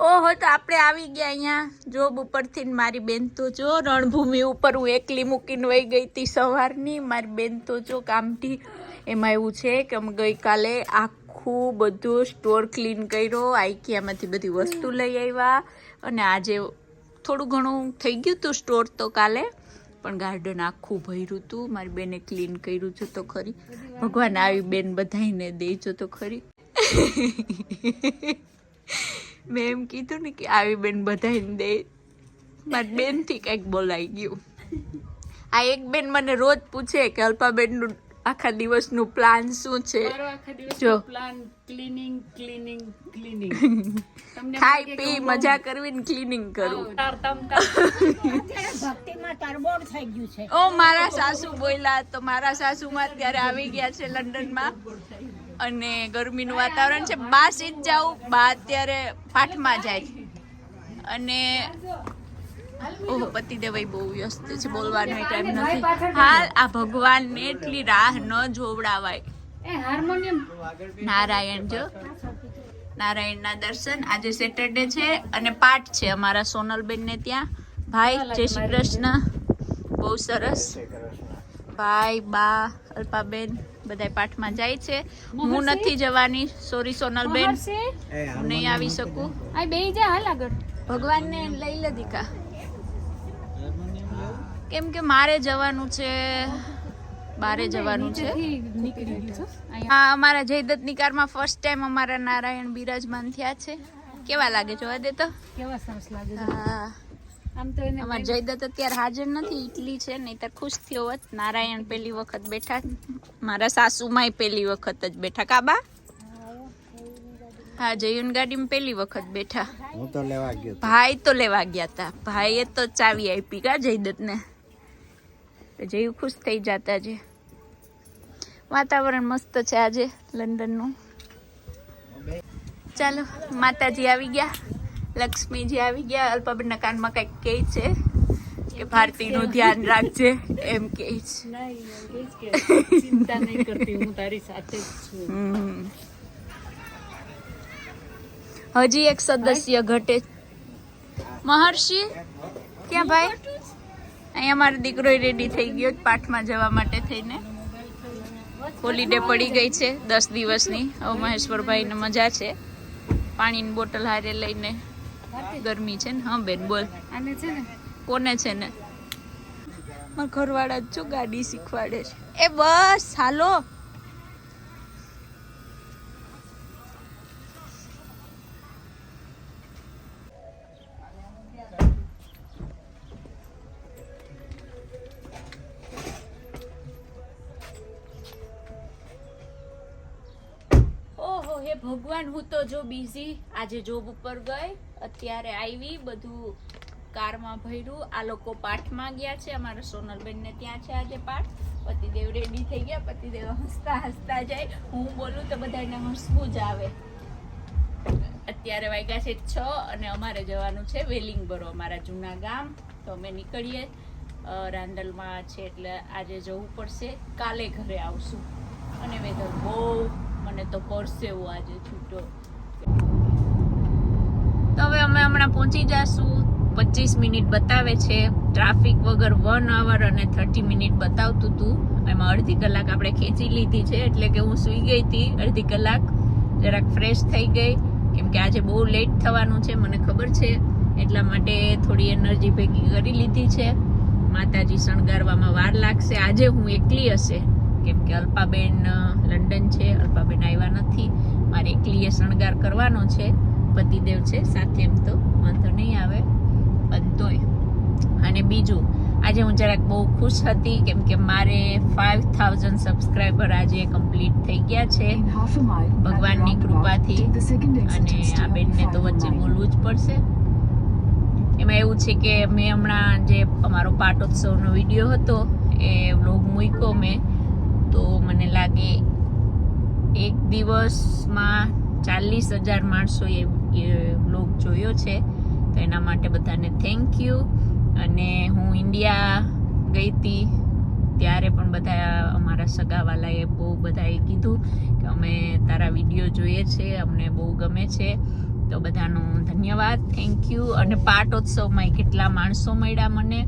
ઓહો, તો આપણે આવી ગયા અહીંયા જોબ ઉપરથી. મારી બેન તો જો રણભૂમિ ઉપર હું એકલી મૂકીને વહી ગઈ હતી સવારની. મારી બેન તો જો કામથી. એમાં એવું છે કે અમે ગઈકાલે આખું બધું સ્ટોર ક્લીન કર્યો, આઈકિયામાંથી બધી વસ્તુ લઈ આવ્યા, અને આજે થોડું ઘણું થઈ ગયું હતું સ્ટોર તો કાલે, પણ ગાર્ડન આખું ભર્યું હતું. મારી બેને ક્લીન કર્યું છે તો ખરી. ભગવાન આવી બેન બધાઈને દેજો તો ખરી. મેં એમ કીધું ને કે આવી બેન બધાઈને દે. મારી બેનથી કંઈક બોલાઈ ગયું. આ એક બેન મને રોજ પૂછે કે અલ્પાબેનનું આખા દિવસનું પ્લાન શું છે. જો પ્લાન ક્લીનિંગ ક્લીનિંગ ક્લીનિંગ. ખાઈ પી મજા કરવી ને ક્લીનિંગ કરવું. ઓ મારા સાસુ બોલ્યા તો મારા સાસુમાં અત્યારે આવી ગયા છે લંડનમાં, અને ગરમીનું વાતાવરણ છે. બા સીધ જાઉં, બા અત્યારે પાઠમાં જાય, અને ઓહો પતિદેવ બહુ વ્યસ્ત છે, બોલવાનો ટાઈમ નથી. હાલ આ ભગવાનને એટલી રાહ ન જોવડાવાય. નારાયણ જો, નારાયણના દર્શન. આજે સેટરડે છે અને પાઠ છે અમારા સોનલબેન ને ત્યાં. ભાઈ જય શ્રી કૃષ્ણ. બહુ સરસ. ભાઈ બા અલ્પાબેન બધા પાઠમાં જાય છે. હું નથી જવાની, સોરી સોનલબેન, હું નહીં આવી શકું. આ બે જા હાલ આગળ. ભગવાનને લઈ લે દીકા, કેમ કે મારે જવાનું છે, બારે જવાનું છે. હા, અમારા જયદત્તની કારમાં ફર્સ્ટ ટાઈમ અમારા નારાયણ બિરાજમાન થયા છે. કેવા લાગે જોવા દે તો. કેવા સરસ લાગે છે. હા, આમ તો એને અમારા જયદત્ત અત્યારે હાજર નથી, ઇટલી છે, નહીંતર ખુશ થયો હોત. નારાયણ પહેલી વખત બેઠા, મારા સાસુમાય પહેલી વખત જ બેઠા. કાબા હા, જયુન ગાડીમાં પહેલી વખત બેઠા. હું તો લેવા ગયો. ભાઈ તો લેવા ગયા હતા. ભાઈએ તો ચાવી આપી કા જયદત્ત ને. જયું ખુશ થઈ જતા છે. વાતાવરણ મસ્ત છે આજે લંડનનું. ચાલો, માતાજી આવી ગયા, લક્ષ્મીજી આવી ગયા. અલ્પાબેનના કાનમાં કંઈક કહે છે કે ભારતીનું ધ્યાન રાખજે, એમ કહે છે. ચિંતા નહીં કરતી, હું તારી સાથે જ છું. હજી એક સદસ્ય ઘટે. મહર્ષિ ક્યાં ભાઈ? અહીંયા મારો દીકરો રેડી થઈ ગયો પાઠમાં જવા માટે થઈને. હોલીડે પડી ગઈ છે 10 દિવસની. હવે મહેશ્વરભાઈને મજા છે, પાણીની બોટલ હારે લઈને. ગરમી છે ને. હા બેન બોલ. આને છે ને કોને છે ને? મારા ઘરવાળા જ જો ગાડી શીખવાડે છે. એ બસ હાલો. હે ભગવાન, હું તો જો બિઝી. આજે જોબ ઉપર ગઈ, અત્યારે આવી, બધું કારમાં ભર્યું. આ લોકો પાઠમાં ગયા છે. અમારા સોનલબેન ને ત્યાં છે આજે પાઠ. પતિદેવ રેડી થઈ ગયા. પતિદેવ હસતા હસતા જાય. હું બોલું તો બધાને હસવું જ આવે. અત્યારે વાગ્યા છે 6 અને અમારે જવાનું છે વેલિંગબરો, અમારા જૂના ગામ. તો અમે નીકળીએ. રાંદલમાં છે એટલે આજે જવું પડશે. કાલે ઘરે આવશું. અને વેધર બહુ, મને તો પરસેવો આજે છૂટો. તો હવે અમે હમણાં પહોંચી જશું. 25 મિનિટ બતાવે છે. ટ્રાફિક વગર 1 hour અને 30 મિનિટ બતાવતું હતું. એમાં અડધી કલાક આપણે ખેંચી લીધી છે, એટલે કે હું સૂઈ ગઈ હતી અડધી કલાક, જરાક ફ્રેશ થઈ ગઈ. કેમ કે આજે બહુ લેટ થવાનું છે, મને ખબર છે, એટલા માટે થોડી એનર્જી ભેગી કરી લીધી છે. માતાજી શણગારવામાં વાર લાગશે. આજે હું એકલી હશે, કેમ કે અલ્પાબેન લંડન છે, અલ્પાબેન આવ્યા નથી. મારે એકલીએ શણગાર કરવાનો છે. પતિદેવ છે સાથે, એમ તો વાંધો નહીં આવે, પણ તોય. અને બીજું, આજે હું જરાક બહુ ખુશ હતી, કેમ કે મારે 5000 સબસ્ક્રાઈબર આજે કમ્પ્લીટ થઈ ગયા છે ભગવાનની કૃપાથી. અને આ બેનને તો વચ્ચે બોલવું જ પડશે. એમાં એવું છે કે મેં હમણાં જે અમારો પાટોત્સવનો વિડીયો હતો એ વ્લોગ મૂક્યો મેં, તો મને લાગે એક દિવસમાં 40,000 માણસોએ વ્લોગ જોયો છે. તો એના માટે બધાને થેન્ક યુ. અને હું ઇન્ડિયા ગઈ હતી ત્યારે પણ બધા અમારા સગાવાલાએ બહુ બધાએ કીધું કે અમે તારા વિડીયો જોઈએ છે, અમને બહુ ગમે છે. તો બધાનો ધન્યવાદ, થેન્ક યુ. અને પાટોત્સવમાં કેટલા માણસો મળ્યા મને,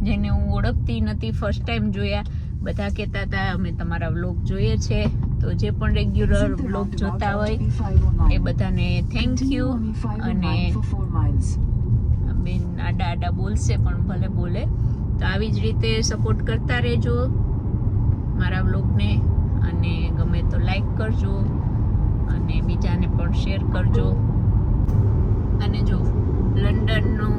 જેને હું ઓળખતી નથી, ફર્સ્ટ ટાઈમ જોયા. બધા કહેતા હતા અમે તમારા વ્લોગ જોઈએ છે. તો જે પણ રેગ્યુલર વ્લોગ જોતા હોય એ બધાને થેન્ક યુ. અને બેન આડા આડા બોલશે પણ ભલે બોલે, તો આવી જ રીતે સપોર્ટ કરતા રહેજો મારા વ્લોગને. અને ગમે તો લાઈક કરજો અને બીજાને પણ શેર કરજો. અને જો લંડનનું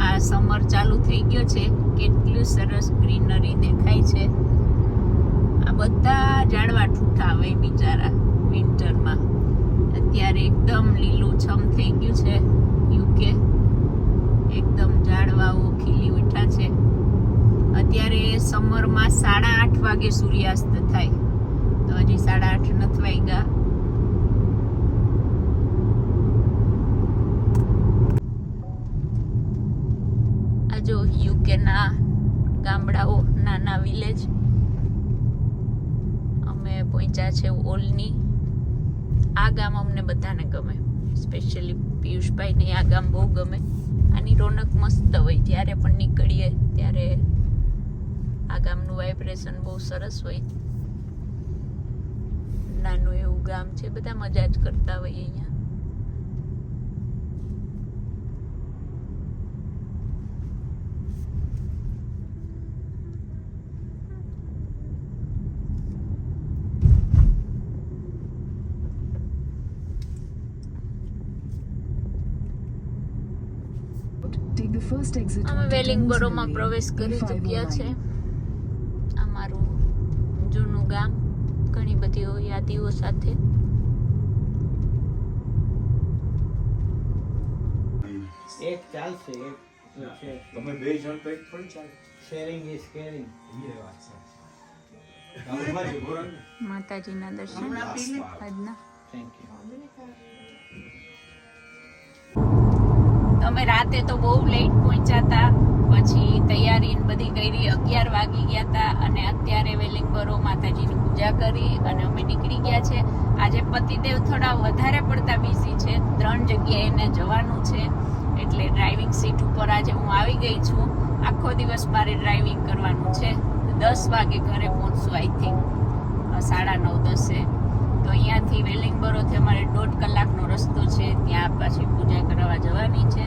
આ સમર ચાલુ થઈ ગયો છે, કેટલું સરસ ગ્રીનરી દેખાય છે. આ બધા ઝાડવા ઠૂઠા હોય બિચારા વિન્ટરમાં. અત્યારે એકદમ લીલુંછમ થઈ ગયું છે યુકે, એકદમ ઝાડવાઓ ખીલી ઉઠ્યા છે. અત્યારે સમરમાં 8:30 વાગે સૂર્યાસ્ત થાય, તો હજી 8:30 નથી વાગ્યા. આ જો યુકેના ગામડાઓ, નાના વિલેજ. અમે પહોંચ્યા છે ઓલની. આ ગામ અમને બધાને ગમે, સ્પેશિયલી પિયુષભાઈને આ ગામ બહુ ગમે. આની રોનક મસ્ત હોય, જ્યારે પણ નીકળીએ ત્યારે આ ગામનું વાઇબ્રેશન બહુ સરસ હોય. નાનું એવું ગામ છે, બધા મજા જ કરતા હોય અહીંયા. અમે વેલિંગબોરોમાં પ્રવેશ કરી ચૂક્યા છે. અમારું જૂનું ગામ, ઘણી બધી યાદીઓ સાથે. એક ચાલશે, એક છે. તમે બે જણ તો એક થોડી ચાલે. Sharing is carrying. એ વાત છે. ગામમાં જે ગોરન માતાજીના દર્શન આજના. Thank you. અમે રાતે તો બહુ લેટ પહોંચ્યા હતા, પછી તૈયારી બધી કરી, 11 વાગી ગયા હતા. અને અત્યારે વેલિંગબોરો માતાજીની પૂજા કરી અને અમે નીકળી ગયા છે. આજે પતિદેવ થોડા વધારે પડતા બિઝી છે, 3 જગ્યાએ એને જવાનું છે, એટલે ડ્રાઇવિંગ સીટ ઉપર આજે હું આવી ગઈ છું. આખો દિવસ મારે ડ્રાઇવિંગ કરવાનું છે. 10 વાગે ઘરે પહોંચશું, આઈ થિંક 9:30-10. તો અહીંયાથી વેલિંગબોરોથી અમારે 1.5 કલાકનો રસ્તો છે, ત્યાં પાછી પૂજા કરવા જવાની છે.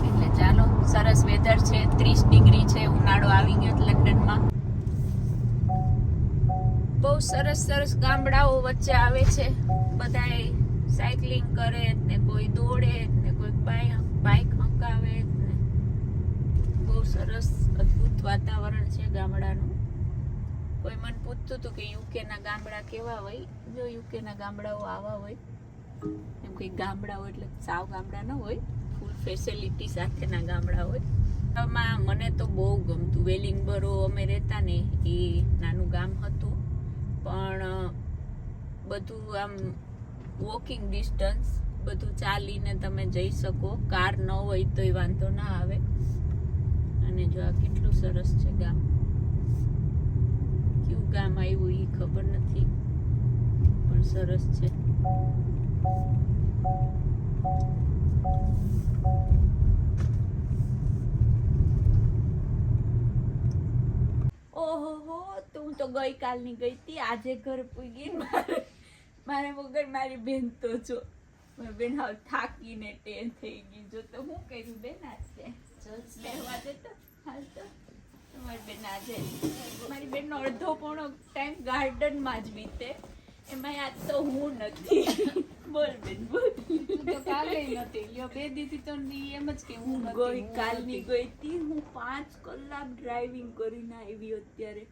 એટલે ચાલો, સરસ વેધર છે, 30 ડિગ્રી છે, ઉનાળો આવી ગયો લંડનમાં. બહુ સરસ સરસ ગામડાઓ વચ્ચે આવે છે. બધાએ સાયકલિંગ કરે ને કોઈ દોડે ને કોઈ બાઇક હંકાવે ને બહુ સરસ અદ્ભુત વાતાવરણ છે ગામડાનું. કોઈ મને પૂછતું હતું કે યુકેના ગામડા કેવા હોય. જો યુકેના ગામડાઓ આવા હોય, એમ કે ગામડાઓ એટલે સાવ ગામડા ન હોય, ફૂલ ફેસિલિટી સાથેના ગામડા હોય. આમાં મને તો બહુ ગમતું. વેલિંગબોરો અમે રહેતા ને એ નાનું ગામ હતું, પણ બધું આમ વોકિંગ ડિસ્ટન્સ, બધું ચાલીને તમે જઈ શકો. કાર ન હોય તોય વાંધો ના આવે. અને જો આ કેટલું સરસ છે ગામ. કયું ગામ આવ્યું એ ખબર નથી, પણ સરસ છે. ઓહો, તો હું તો ગઈકાલની ગઈ હતી, આજે ઘર પૂગી. મારે વગર મારી બેન તો જો મારી બેન હવે થાકીને ટેન થઈ ગઈ. જો તો હું કર્યું બેન આજે કહેવા દે તો હાલ તો મારી બેન આજે મારી બેનનો અડધો પોણો ટાઈમ ગાર્ડનમાં જ વીતે. એમાં આજ તો હું નથી. બોલ બેન બોલ. તો કાલે નથી લ્યો, 2 દીથી તો એમ જ કે હું ગઈ કાલની ગઈ હતી. હું 5 કલાક ડ્રાઇવિંગ કરીને આવી. અત્યારે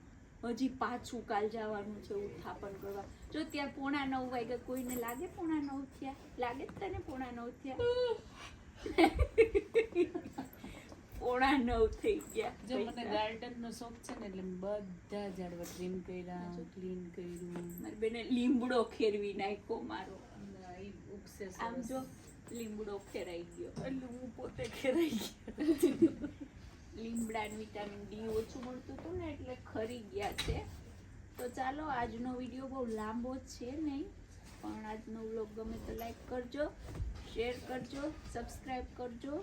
હજી પાછું કાલ જવાનું છે ઉત્થાપન કરવા. જો ત્યાં 8:45 વાગ્યા. કોઈને લાગે 8:45 થયા? લાગે જ તને 8:45 થયા? 8:45 થઈ ગયા. જો મને ગાર્ડન નો શોખ છે ને, એટલે બધા ઝાડવા ટ્રીમ કર્યા, ક્લીન કર્યું. મારી બેને લીમડો ખેરવી નાખ્યો મારો. ઈ ઉગશે આમ સરસ. જો લીમડો ખેરાઈ ગયો, એટલે હું પોતે ખેરાઈ ગઈ. લીમડાનું વિટામિન ડી ઓછું મળતું હતું ને, એટલે ખરી ગયા છે. તો ચાલો, આજનો વિડીયો બહુ લાંબો છે નહીં, પણ આજનો વ્લોગ ગમે તો લાઈક કરજો, શેર કરજો, સબસ્ક્રાઇબ કરજો.